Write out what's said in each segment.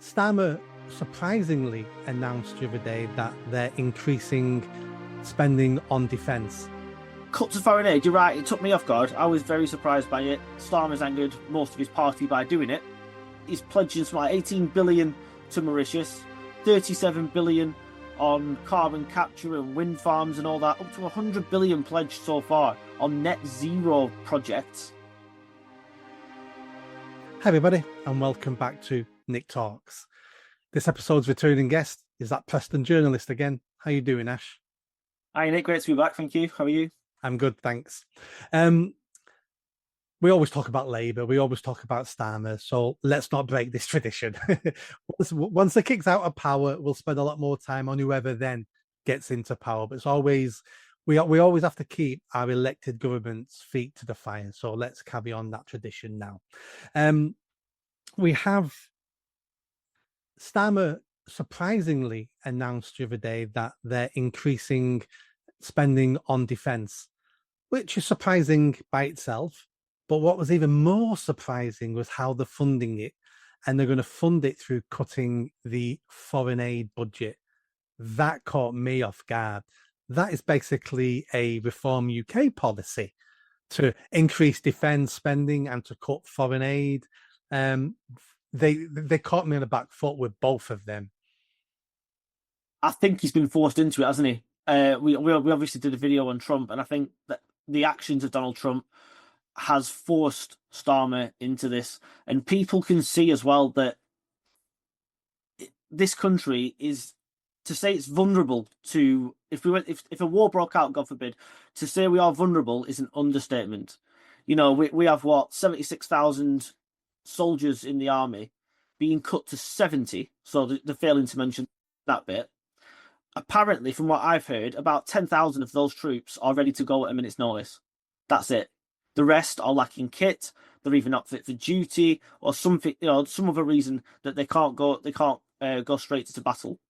Starmer surprisingly announced the other day that they're increasing spending on defence. Cut to foreign aid, you're right, it took me off guard. I was very surprised by it. Starmer's angered most of his party by doing it. He's pledging some like 18 billion to Mauritius, 37 billion on carbon capture and wind farms and all that, up to 100 billion pledged so far on net zero projects. Hi everybody, and welcome back to Nick Talks. This episode's returning guest is that Preston journalist again. How you doing, Ash? Hi Nick, great to be back, thank you. How are you? I'm good, thanks. We always talk about Labour, we always talk about Starmer, so let's not break this tradition. Once the kick's out of power, we'll spend a lot more time on whoever then gets into power. But it's always we always have to keep our elected government's feet to the fire. So let's carry on that tradition now. We have Starmer surprisingly announced the other day that they're increasing spending on defence, which is surprising by itself. But what was even more surprising was how they're funding it. And they're going to fund it through cutting the foreign aid budget. That caught me off guard. That is basically a Reform UK policy to increase defence spending and to cut foreign aid. They caught me on the back foot with both of them. I think he's been forced into it, hasn't he? We obviously did a video on Trump, and I think that the actions of Donald Trump has forced Starmer into this. And people can see as well that this country is, to say it's vulnerable to, if a war broke out, God forbid, to say we are vulnerable is an understatement. You know, we have 76,000 soldiers in the army being cut to 70, so they're failing to mention that bit. Apparently, from what I've heard, about 10,000 of those troops are ready to go at a minute's notice. That's it. The rest are lacking kit. They're either not fit for duty, or something, some other reason that they can't go straight to battle.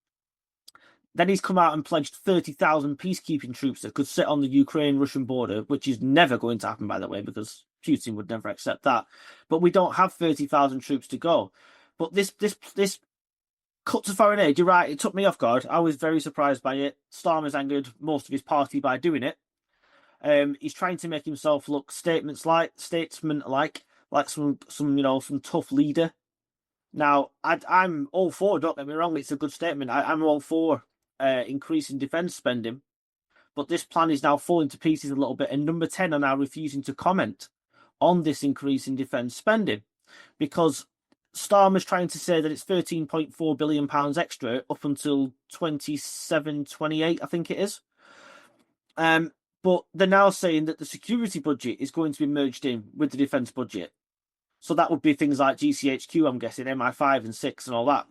Then he's come out and pledged 30,000 peacekeeping troops that could sit on the Ukraine-Russian border, which is never going to happen, by the way, because Putin would never accept that. But we don't have 30,000 troops to go. But this cut to foreign aid, you're right, it took me off guard. I was very surprised by it. Starmer's angered most of his party by doing it. He's trying to make himself look statesman-like some tough leader. Now, I'm all for, don't get me wrong, it's a good statement. I'm all for increasing defence spending, but this plan is now falling to pieces a little bit, and Number 10 are now refusing to comment on this increase in defence spending because Starmer's trying to say that it's £13.4 billion extra up until 27-28, I think it is. But they're now saying that the security budget is going to be merged in with the defence budget. So that would be things like GCHQ, I'm guessing, MI5 and 6 and all that.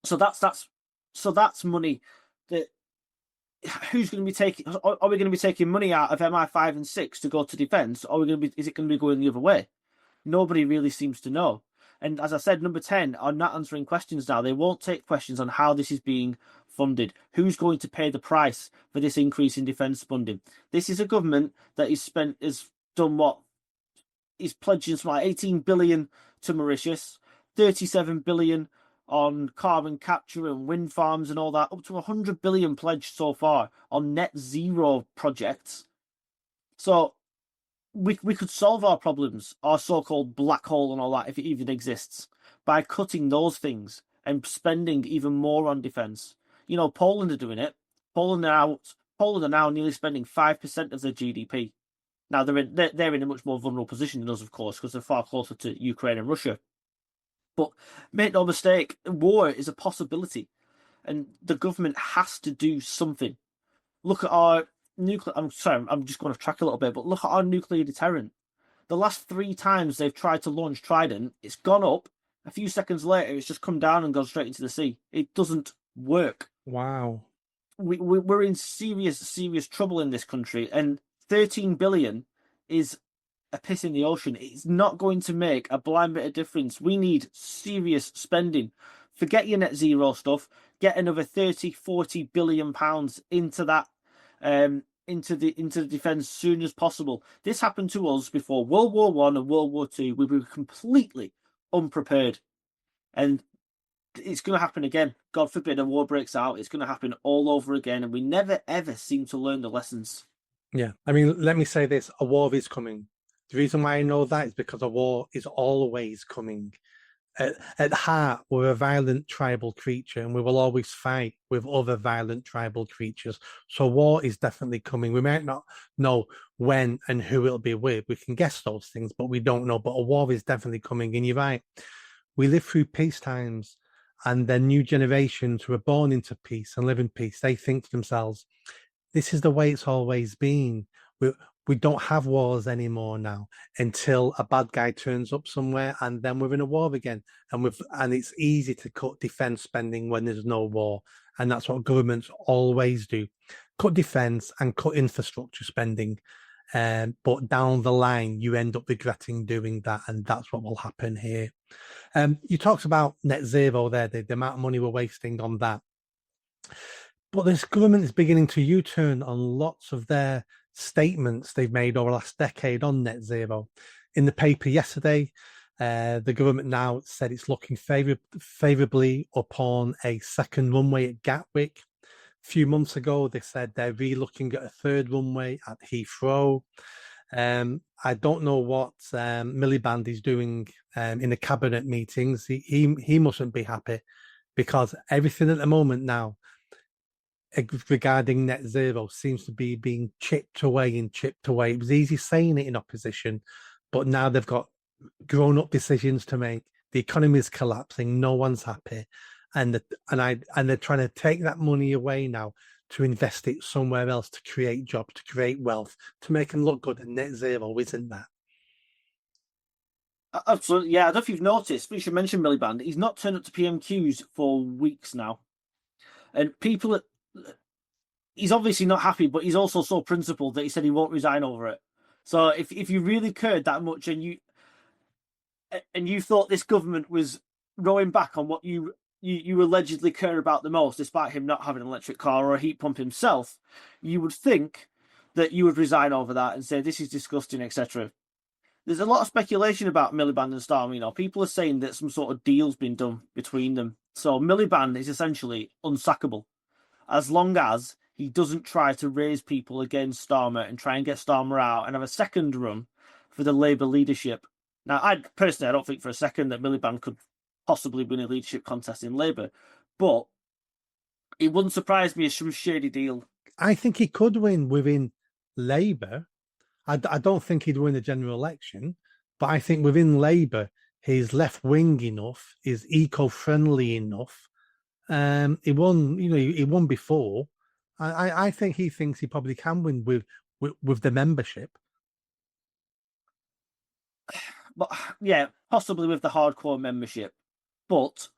So that's money that who's going to be taking? Are we going to be taking money out of MI5 and 6 to go to defence, or is it going to be going the other way? Nobody really seems to know. And as I said, Number 10 are not answering questions now. They won't take questions on how this is being funded. Who's going to pay the price for this increase in defence funding? This is a government that is pledging some like 18 billion to Mauritius, 37 billion on carbon capture and wind farms and all that, up to 100 billion pledged so far on net zero projects. So we could solve our problems, our so-called black hole and all that, if it even exists, by cutting those things and spending even more on defence. You know, Poland are doing it. Poland are now nearly spending 5% of their GDP. Now they're in a much more vulnerable position than us, of course, because they're far closer to Ukraine and Russia. But make no mistake, war is a possibility, and the government has to do something. Look at our nuclear. I'm sorry, I'm just going off track a little bit, but look at our nuclear deterrent. The last 3 times they've tried to launch Trident, it's gone up. A few seconds later, it's just come down and gone straight into the sea. It doesn't work. Wow. We're in serious trouble in this country, and 13 billion is a piss in the ocean. It's not going to make a blind bit of difference. We need serious spending. Forget your net zero stuff. Get another 30-40 billion pounds into that, into the defence as soon as possible. This happened to us before World War I and World War II. We were completely unprepared, and it's going to happen again. God forbid a war breaks out. It's going to happen all over again, and we never ever seem to learn the lessons. Yeah, I mean, let me say this: a war is coming. The reason why I know that is because a war is always coming. At heart, we're a violent tribal creature, and we will always fight with other violent tribal creatures. So war is definitely coming. We might not know when and who it'll be with. We can guess those things, but we don't know. But a war is definitely coming. And you're right. We live through peace times, and then new generations who are born into peace and live in peace, they think to themselves, this is the way it's always been. We don't have wars anymore now until a bad guy turns up somewhere, and then we're in a war again. And it's easy to cut defense spending when there's no war, and that's what governments always do: cut defense and cut infrastructure spending. But down the line, you end up regretting doing that, and that's what will happen here. You talked about net zero there, the amount of money we're wasting on that. But this government is beginning to U-turn on lots of their statements they've made over the last decade on net zero. In the paper yesterday, the government now said it's looking favourably upon a second runway at Gatwick. A few months ago, they said they're re-looking at a third runway at Heathrow. I don't know what Miliband is doing in the cabinet meetings. He mustn't be happy, because everything at the moment now regarding net zero seems to be being chipped away. It was easy saying it in opposition, but now they've got grown-up decisions to make. The economy is collapsing. No one's happy, and they're trying to take that money away now to invest it somewhere else, to create jobs, to create wealth, to make them look good. And net zero isn't that. Absolutely, yeah. I don't know if you've noticed, but you should mention Miliband. He's not turned up to PMQs for weeks now, and people. He's obviously not happy, but he's also so principled that he said he won't resign over it. So if you really cared that much, and you thought this government was going back on what you allegedly care about the most, despite him not having an electric car or a heat pump himself, you would think that you would resign over that and say this is disgusting, etc. There's a lot of speculation about Miliband and Starmer. You know, people are saying that some sort of deal's been done between them. So Miliband is essentially unsackable, as long as he doesn't try to raise people against Starmer and try and get Starmer out and have a second run for the Labour leadership. Now, I don't think for a second that Miliband could possibly win a leadership contest in Labour, but it wouldn't surprise me as some shady deal. I think he could win within Labour. I don't think he'd win a general election, but I think within Labour, he's left-wing enough, is eco-friendly enough. He won before. I think he thinks he probably can win with the membership. But yeah, possibly with the hardcore membership. But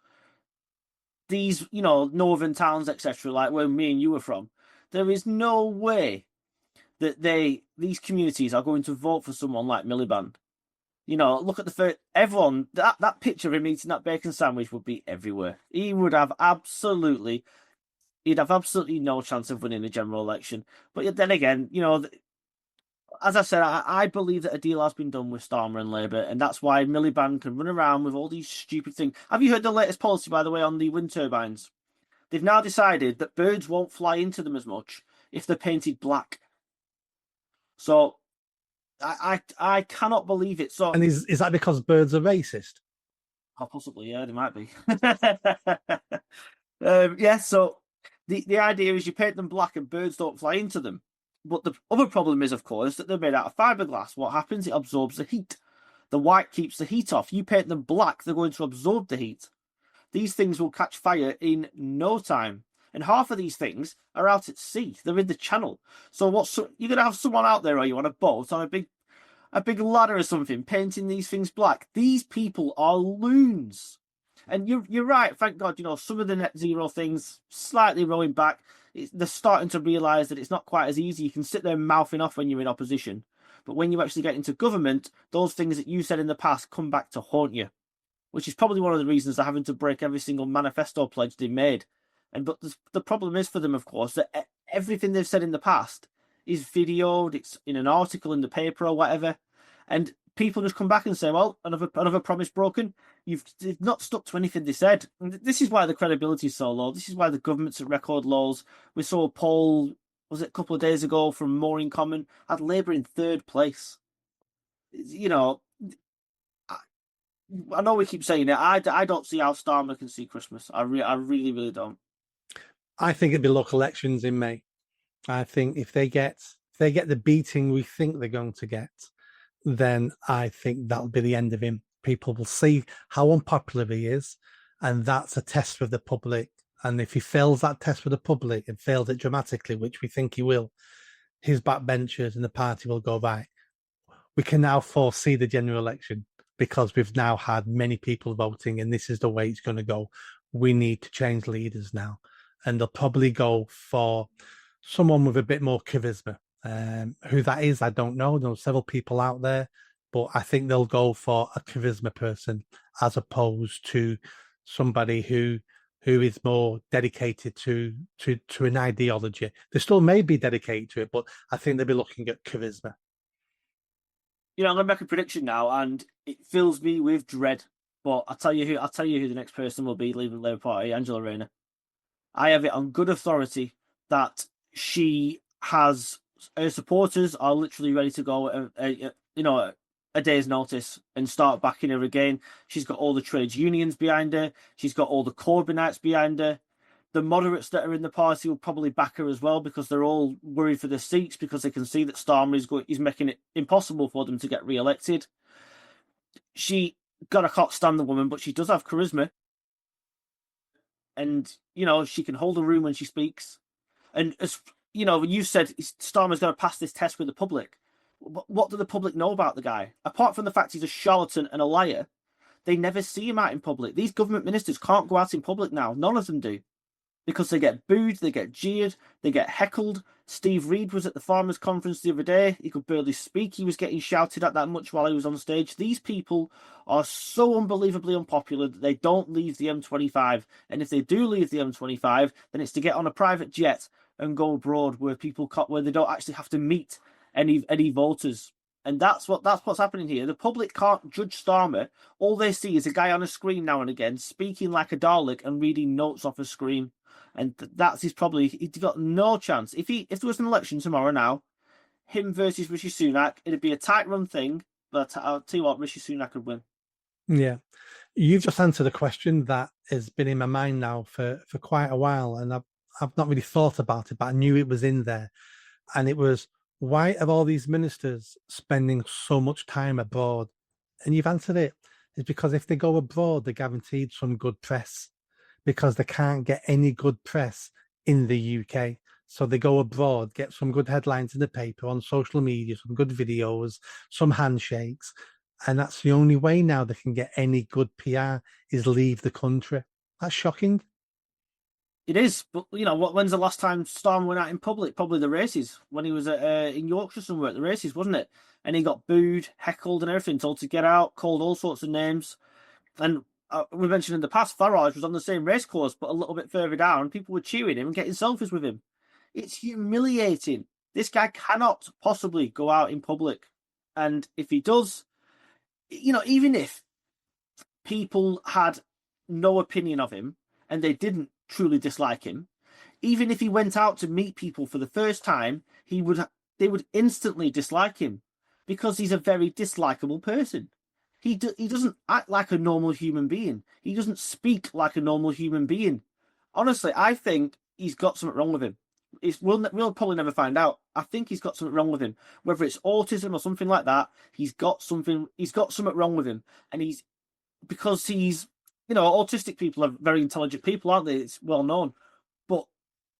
these, northern towns, etc., like where me and you are from, there is no way that these communities are going to vote for someone like Miliband. Look at everyone, that picture of him eating that bacon sandwich would be everywhere. He'd have absolutely no chance of winning a general election. But then again, as I said, I believe that a deal has been done with Starmer and Labour, and that's why Miliband can run around with all these stupid things. Have you heard the latest policy, by the way, on the wind turbines? They've now decided that birds won't fly into them as much if they're painted black. So I cannot believe it. So, and is that because birds are racist? Oh, possibly, yeah, they might be. Yeah, so the idea is you paint them black and birds don't fly into them. But the other problem is, of course, that they're made out of fiberglass. What happens? It absorbs the heat. The white keeps the heat off. You paint them black, they're going to absorb the heat. These things will catch fire in no time. And half of these things are out at sea. They're in the channel. So you're going to have someone out there, are you, on a boat, on a big ladder or something, painting these things black? These people are loons. And you're right, thank God, some of the net zero things slightly rolling back. They're starting to realise that it's not quite as easy. You can sit there mouthing off when you're in opposition. But when you actually get into government, those things that you said in the past come back to haunt you, which is probably one of the reasons they're having to break every single manifesto pledge they made. But the problem is for them, of course, that everything they've said in the past is videoed, it's in an article in the paper or whatever. And people just come back and say, well, another promise broken. They've not stuck to anything they said. And this is why the credibility is so low. This is why the government's at record lows. We saw a poll, was it a couple of days ago, from More in Common, had Labour in third place. You know, I know we keep saying it. I don't see how Starmer can see Christmas. I really, really don't. I think it'd be local elections in May. I think if they get the beating we think they're going to get, then I think that'll be the end of him. People will see how unpopular he is, and that's a test for the public. And if he fails that test for the public and fails it dramatically, which we think he will, his backbenchers and the party will go back. We can now foresee the general election because we've now had many people voting, and this is the way it's going to go. We need to change leaders now, and they'll probably go for someone with a bit more charisma. Who that is, I don't know. There's several people out there, but I think they'll go for a charisma person as opposed to somebody who is more dedicated to an ideology. They still may be dedicated to it, but I think they'll be looking at charisma. You know, I'm going to make a prediction now, and it fills me with dread. But I'll tell you who the next person will be leaving the Labour Party, Angela Rayner. I have it on good authority that she has, her supporters are literally ready to go, a day's notice and start backing her again. She's got all the trades unions behind her. She's got all the Corbynites behind her. The moderates that are in the party will probably back her as well because they're all worried for their seats because they can see that Starmer is making it impossible for them to get re-elected. I can't stand the woman, but she does have charisma. And, she can hold a room when she speaks. And, as when you said Starmer's going to pass this test with the public, what do the public know about the guy? Apart from the fact he's a charlatan and a liar, they never see him out in public. These government ministers can't go out in public now. None of them do. Because they get booed, they get jeered, they get heckled. Steve Reed was at the farmers' conference the other day. He could barely speak. He was getting shouted at that much while he was on stage. These people are so unbelievably unpopular that they don't leave the M25. And if they do leave the M25, then it's to get on a private jet and go abroad where they don't actually have to meet any voters. And that's what's happening here. The public can't judge Starmer. All they see is a guy on a screen now and again speaking like a Dalek and reading notes off a screen. And he's got no chance. If there was an election tomorrow now, him versus Rishi Sunak, it'd be a tight run thing, but I'll tell you what, Rishi Sunak could win. Yeah. You've just answered a question that has been in my mind now for quite a while, and I've not really thought about it, but I knew it was in there. And it was, why are all these ministers spending so much time abroad? And you've answered it. It's because if they go abroad, they're guaranteed some good press, because they can't get any good press in the UK. So they go abroad, get some good headlines in the paper, on social media, some good videos, some handshakes. And that's the only way now they can get any good PR is leave the country. That's shocking. It is, but when's the last time Storm went out in public? Probably the races, when he was in Yorkshire somewhere at the races, wasn't it? And he got booed, heckled and everything, told to get out, called all sorts of names. And we mentioned in the past, Farage was on the same race course, but a little bit further down. People were cheering him and getting selfies with him. It's humiliating. This guy cannot possibly go out in public. And if he does, even if people had no opinion of him and they didn't truly dislike him, even if he went out to meet people for the first time, they would instantly dislike him because he's a very dislikable person. He doesn't act like a normal human being. He doesn't speak like a normal human being. Honestly, I think he's got something wrong with him. We'll probably never find out. I think he's got something wrong with him. Whether it's autism or something like that, he's got something wrong with him. And because autistic people are very intelligent people, aren't they? It's well known. But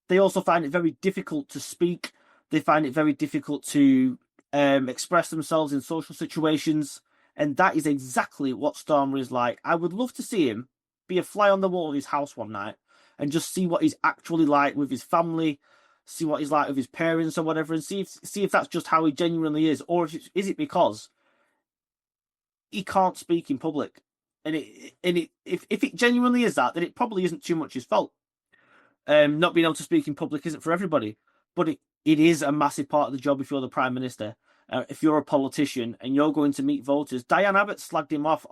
they also find it very difficult to speak. They find it very difficult to express themselves in social situations. And that is exactly what Starmer is like. I would love to see him be a fly on the wall of his house one night and just see what he's actually like with his family, see what he's like with his parents or whatever, and see if that's just how he genuinely is, or is it because he can't speak in public? And if it genuinely is that, then it probably isn't too much his fault. Not being able to speak in public isn't for everybody, but it is a massive part of the job if you're the Prime Minister. if you're a politician and you're going to meet voters. Diane Abbott slagged him off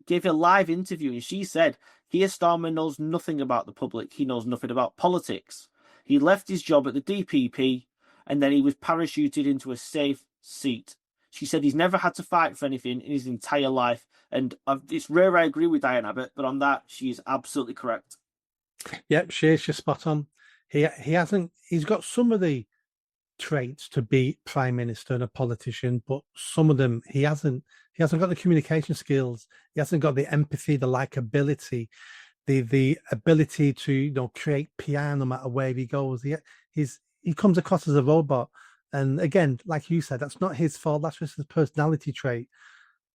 gave a live interview, and she said, Keir Starmer knows nothing about the public. He knows nothing about politics. He left his job at the DPP, and then he was parachuted into a safe seat. She said he's never had to fight for anything in his entire life. And it's rare I agree with Diane Abbott, but on that, she is absolutely correct. Yep, she's spot on. He's got some of the traits to be prime minister and a politician, but some of them he hasn't got the communication skills, he hasn't got the empathy, the likability, the ability to create PR no matter where he goes. He comes across as a robot, and again, like you said, that's not his fault, that's just his personality trait.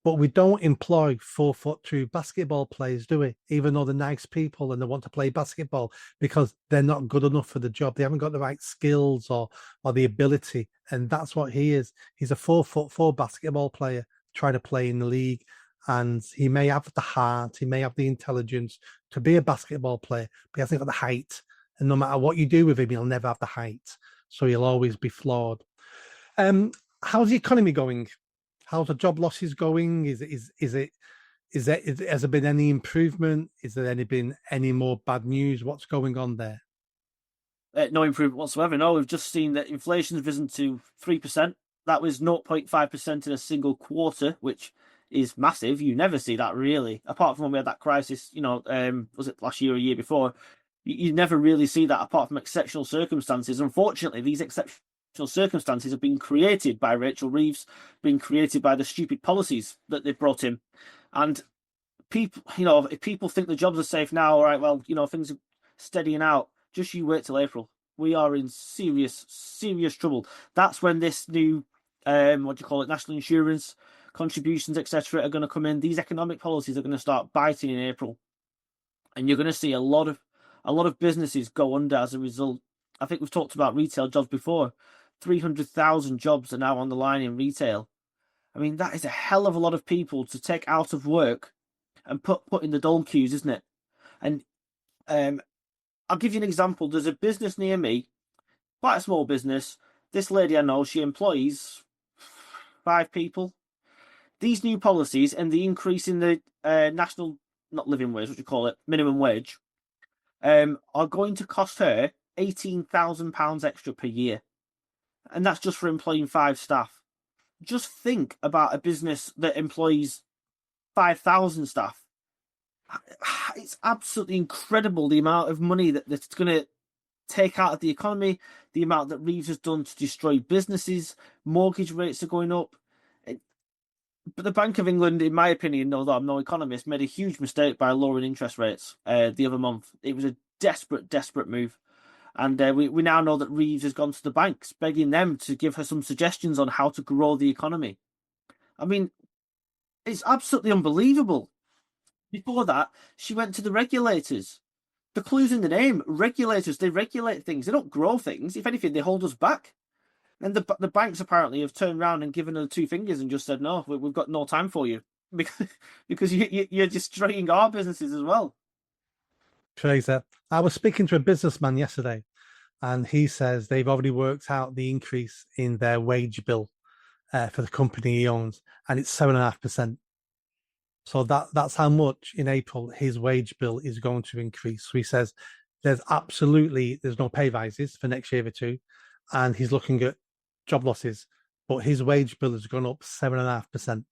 But we don't employ 4'2" basketball players, do we? Even though they're nice people and they want to play basketball, because they're not good enough for the job. They haven't got the right skills or the ability. And that's what he is. He's a 4'4" basketball player trying to play in the league. And he may have the heart, he may have the intelligence to be a basketball player, but he hasn't got the height. And no matter what you do with him, he'll never have the height. So he'll always be flawed. How's the economy going? How's the job losses going? Has there been any improvement? Is there been any more bad news? What's going on there? No improvement whatsoever. No, we've just seen that inflation has risen to 3%. That was 0.5% in a single quarter, which is massive. You never see that really, apart from when we had that crisis. Was it last year or a year before? You never really see that apart from exceptional circumstances. Unfortunately, these exceptional circumstances have been created by Rachel Reeves, been created by the stupid policies that they've brought in. And people, if people think the jobs are safe now, all right, well, things are steadying out. Just you wait till April. We are in serious, serious trouble. That's when this new, national insurance contributions, etc., are going to come in. These economic policies are going to start biting in April, and you're going to see a lot of businesses go under as a result. I think we've talked about retail jobs before. 300,000 jobs are now on the line in retail. I mean, that is a hell of a lot of people to take out of work and put in the dole queues, isn't it? And I'll give you an example. There's a business near me, quite a small business. This lady I know, she employs 5 people. These new policies and the increase in the national, not living wage, what do you call it, minimum wage, are going to cost her £18,000 extra per year. And that's just for employing 5 staff. Just think about a business that employs 5,000 staff. It's absolutely incredible the amount of money that's going to take out of the economy, the amount that Reeves has done to destroy businesses. Mortgage rates are going up. But the Bank of England, in my opinion, although I'm no economist, made a huge mistake by lowering interest rates the other month. It was a desperate move. And we now know that Reeves has gone to the banks, begging them to give her some suggestions on how to grow the economy. I mean, it's absolutely unbelievable. Before that, she went to the regulators. The clue's in the name. Regulators, they regulate things. They don't grow things. If anything, they hold us back. And the banks apparently have turned around and given her 2 fingers and just said, no, we've got no time for you. Because you're destroying our businesses as well. Crazy. I was speaking to a businessman yesterday, and he says they've already worked out the increase in their wage bill for the company he owns, and it's 7.5%. So that's how much in April his wage bill is going to increase. So he says there's no pay rises for next year or 2, and he's looking at job losses, but his wage bill has gone up 7.5%.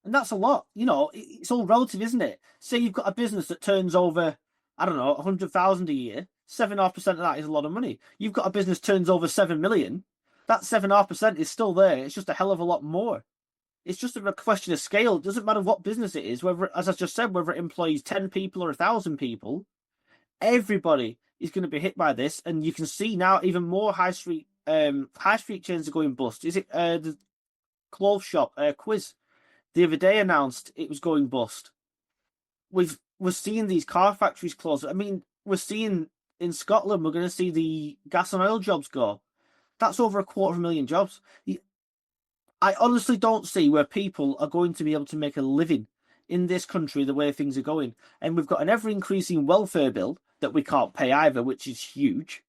And that's a lot. It's all relative, isn't it? Say you've got a business that turns over, 100,000 a year. 7.5% of that is a lot of money. You've got a business turns over 7 million. That 7.5% is still there. It's just a hell of a lot more. It's just a question of scale. It doesn't matter what business it is, whether, as I just said, whether it employs 10 people or 1,000 people, everybody is going to be hit by this. And you can see now even more high street chains are going bust. Is it the clothes shop, Quiz? The other day announced it was going bust. We're seeing these car factories close. I mean, we're seeing in Scotland, we're going to see the gas and oil jobs go. That's over 250,000 jobs. I honestly don't see where people are going to be able to make a living in this country the way things are going. And we've got an ever-increasing welfare bill that we can't pay either, which is huge.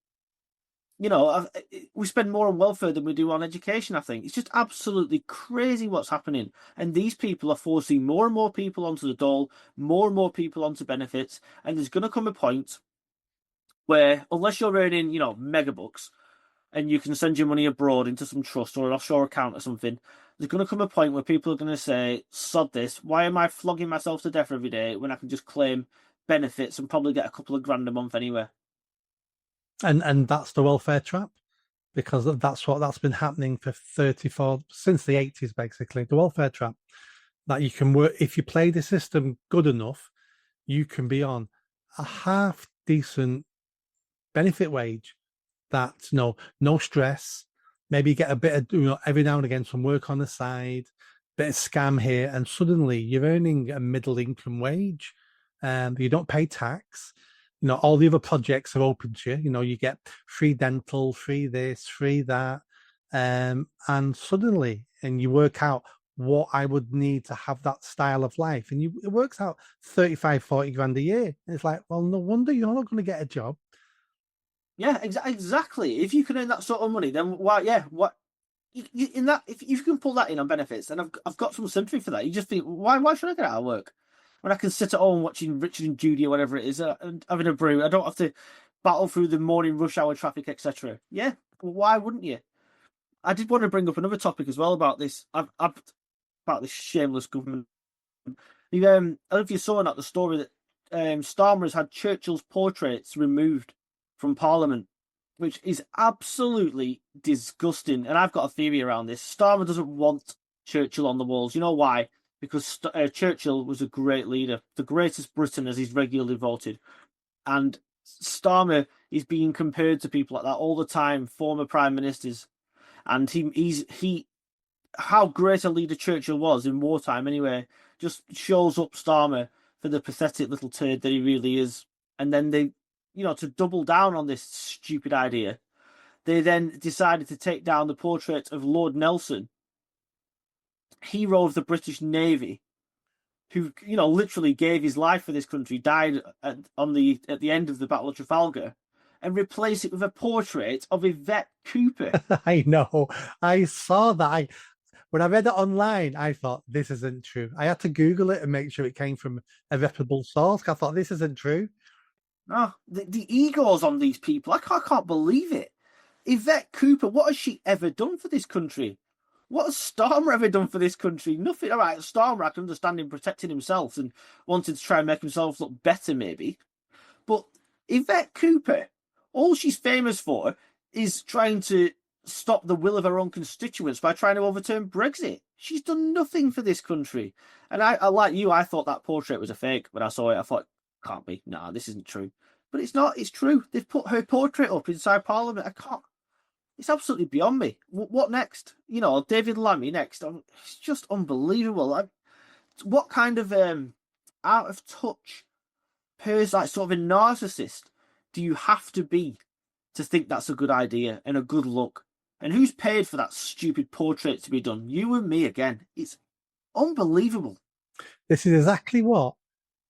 we spend more on welfare than we do on education. I think it's just absolutely crazy what's happening, and these people are forcing more and more people onto the dole, more and more people onto benefits, and there's going to come a point where, unless you're earning, mega bucks, and you can send your money abroad into some trust or an offshore account or something, there's going to come a point where people are going to say, sod this, why am I flogging myself to death every day when I can just claim benefits and probably get a couple of grand a month anyway? And that's the welfare trap, because that's been happening for 34 since the 80s, basically. The welfare trap, that you can work, if you play the system good enough, you can be on a half decent benefit wage. That no stress. Maybe you get a bit of every now and again some work on the side, bit of scam here, and suddenly you're earning a middle income wage. You don't pay tax. All the other projects are open to you. You get free dental, free this, free that, and suddenly, and you work out what I would need to have that style of life, and it works out 35, 40 grand a year. And it's like, well, no wonder you're not going to get a job. Yeah, exactly. If you can earn that sort of money, then why? Yeah, what? In that, if you can pull that in on benefits, then I've got some sympathy for that. You just think, why should I get out of work when I can sit at home watching Richard and Judy or whatever it is, and having a brew? I don't have to battle through the morning rush hour traffic, etc. Yeah, well, why wouldn't you? I did want to bring up another topic as well about this. About this shameless government. I don't know if you saw that the story that Starmer has had Churchill's portraits removed from Parliament, which is absolutely disgusting. And I've got a theory around this. Starmer doesn't want Churchill on the walls. You know why? Because Churchill was a great leader, the greatest Briton, as he's regularly voted. And Starmer is being compared to people like that all the time, former prime ministers. And how great a leader Churchill was in wartime anyway, just shows up Starmer for the pathetic little turd that he really is. And then they, to double down on this stupid idea, they then decided to take down the portrait of Lord Nelson, hero of the British Navy, who, literally gave his life for this country, died at the end of the Battle of Trafalgar, and replace it with a portrait of Yvette Cooper. I know. I saw that. When I read it online, I thought, this isn't true. I had to Google it and make sure it came from a reputable source. I thought, this isn't true. Oh, the egos on these people. I can't believe it. Yvette Cooper, what has she ever done for this country? What has Starmer ever done for this country? Nothing. All right, Starmer, I can understand him protecting himself and wanting to try and make himself look better, maybe. But Yvette Cooper, all she's famous for is trying to stop the will of her own constituents by trying to overturn Brexit. She's done nothing for this country. And I like you, I thought that portrait was a fake. When I saw it, I thought, can't be. Nah, this isn't true. But it's not. It's true. They've put her portrait up inside Parliament. I can't. It's absolutely beyond me. What next? David Lammy next. It's just unbelievable. What kind of out of touch person, like sort of a narcissist, do you have to be to think that's a good idea and a good look? And who's paid for that stupid portrait to be done? You and me again. It's unbelievable. This is exactly what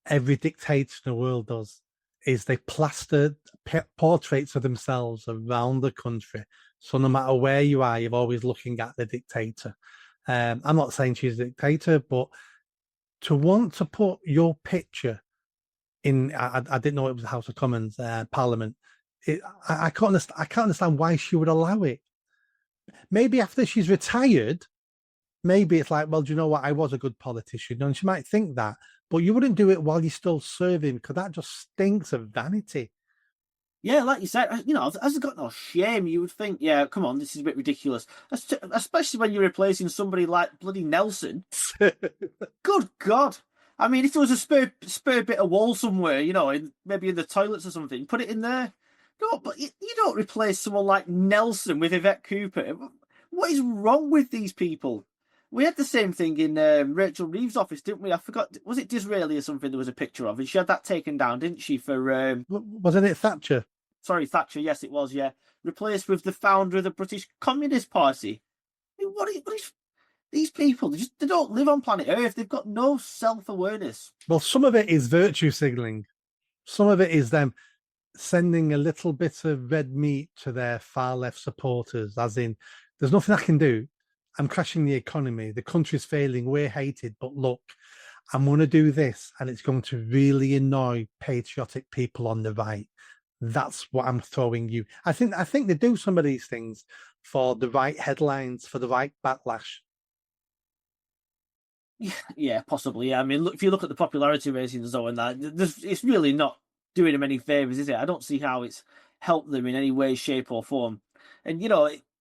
every dictator in the world does, is they plaster portraits of themselves around the country. So no matter where you are, you're always looking at the dictator. I'm not saying she's a dictator, but to want to put your picture in, I didn't know it was the House of Commons, Parliament. I can't understand why she would allow it. Maybe after she's retired, maybe it's like, well, do you know what? I was a good politician. And she might think that, but you wouldn't do it while you're still serving, because that just stinks of vanity. Yeah, like you said, has it got no shame? You would think, yeah, come on, this is a bit ridiculous. Especially when you're replacing somebody like bloody Nelson. Good God. I mean, if there was a spare bit of wall somewhere, maybe in the toilets or something, put it in there. No, but you don't replace someone like Nelson with Yvette Cooper. What is wrong with these people? We had the same thing in Rachel Reeves' office, didn't we? I forgot, was it Disraeli or something there was a picture of? And she had that taken down, didn't she, for... Wasn't it Thatcher? Sorry, Thatcher, yes, it was, yeah. Replaced with the founder of the British Communist Party. I mean, what is these people? They don't live on planet Earth. They've got no self-awareness. Well, some of it is virtue signalling. Some of it is them sending a little bit of red meat to their far left supporters, as in, there's nothing I can do. I'm crashing the economy. The country's failing. We're hated. But look, I'm going to do this, and it's going to really annoy patriotic people on the right. That's what I'm throwing you. I think they do some of these things for the right headlines, for the right backlash. Yeah, possibly. Yeah. I mean, look, if you look at the popularity ratings though, and that, it's really not doing them any favors, is it? I don't see how it's helped them in any way, shape, or form. And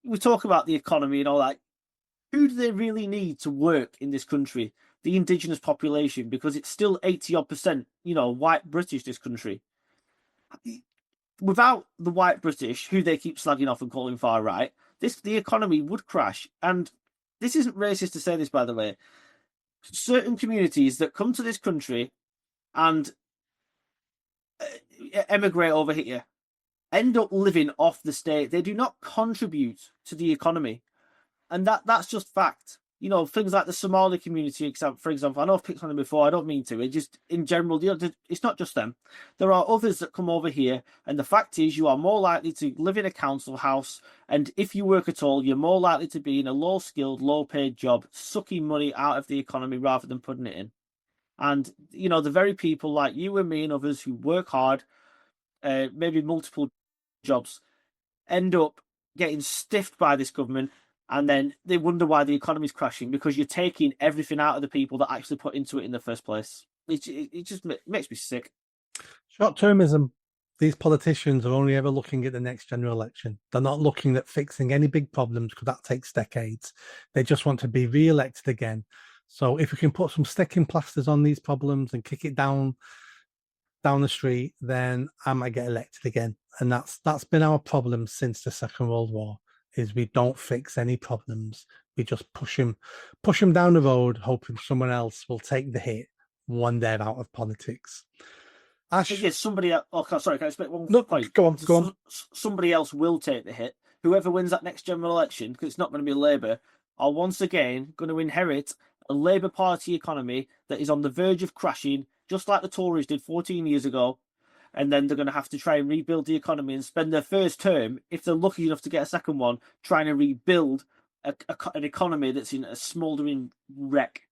we talk about the economy and all that. Who do they really need to work in this country? The indigenous population, because it's still 80-odd%, white British, this country. Without the white British, who they keep slagging off and calling far right, the economy would crash. And this isn't racist to say this, by the way. Certain communities that come to this country and emigrate over here end up living off the state. They do not contribute to the economy. And that's just fact. Things like the Somali community, for example, I know I've picked on them before, I don't mean to. It just, in general, it's not just them. There are others that come over here, and the fact is you are more likely to live in a council house, and if you work at all, you're more likely to be in a low-skilled, low-paid job, sucking money out of the economy rather than putting it in. And, the very people like you and me and others who work hard, maybe multiple jobs, end up getting stiffed by this government, and then they wonder why the economy's crashing, because you're taking everything out of the people that actually put into it in the first place. It just makes me sick. Short-termism. These politicians are only ever looking at the next general election. They're not looking at fixing any big problems, because that takes decades. They just want to be re-elected again. So if we can put some sticking plasters on these problems and kick it down the street, then I might get elected again. And that's been our problem since the Second World War. Is we don't fix any problems. We just push them down the road, hoping someone else will take the hit when they're out of politics. Ash, yes, somebody. Oh, sorry, can I explain one point? Go on. Somebody else will take the hit. Whoever wins that next general election, because it's not going to be Labour, are once again going to inherit a Labour Party economy that is on the verge of crashing, just like the Tories did 14 years ago. And then they're going to have to try and rebuild the economy and spend their first term, if they're lucky enough to get a second one, trying to rebuild an economy that's in a smouldering wreck.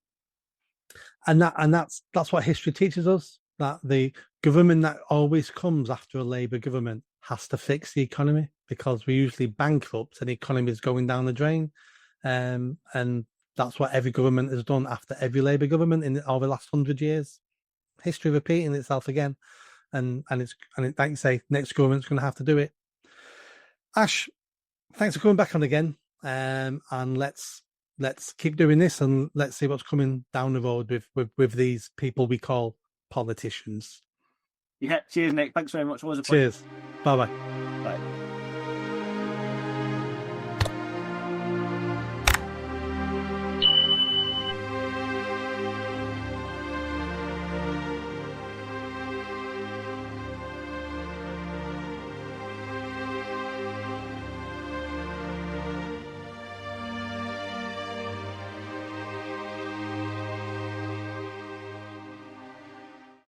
And that's what history teaches us, that the government that always comes after a Labour government has to fix the economy, because we usually bankrupt and the economy is going down the drain. And that's what every government has done after every Labour government over the last 100 years. History repeating itself again. And like you say, next government's going to have to do it. Ash, thanks for coming back on again. And let's keep doing this, and let's see what's coming down the road with these people we call politicians. Yeah, cheers, Nick. Thanks very much. Always a pleasure. Cheers. Bye bye.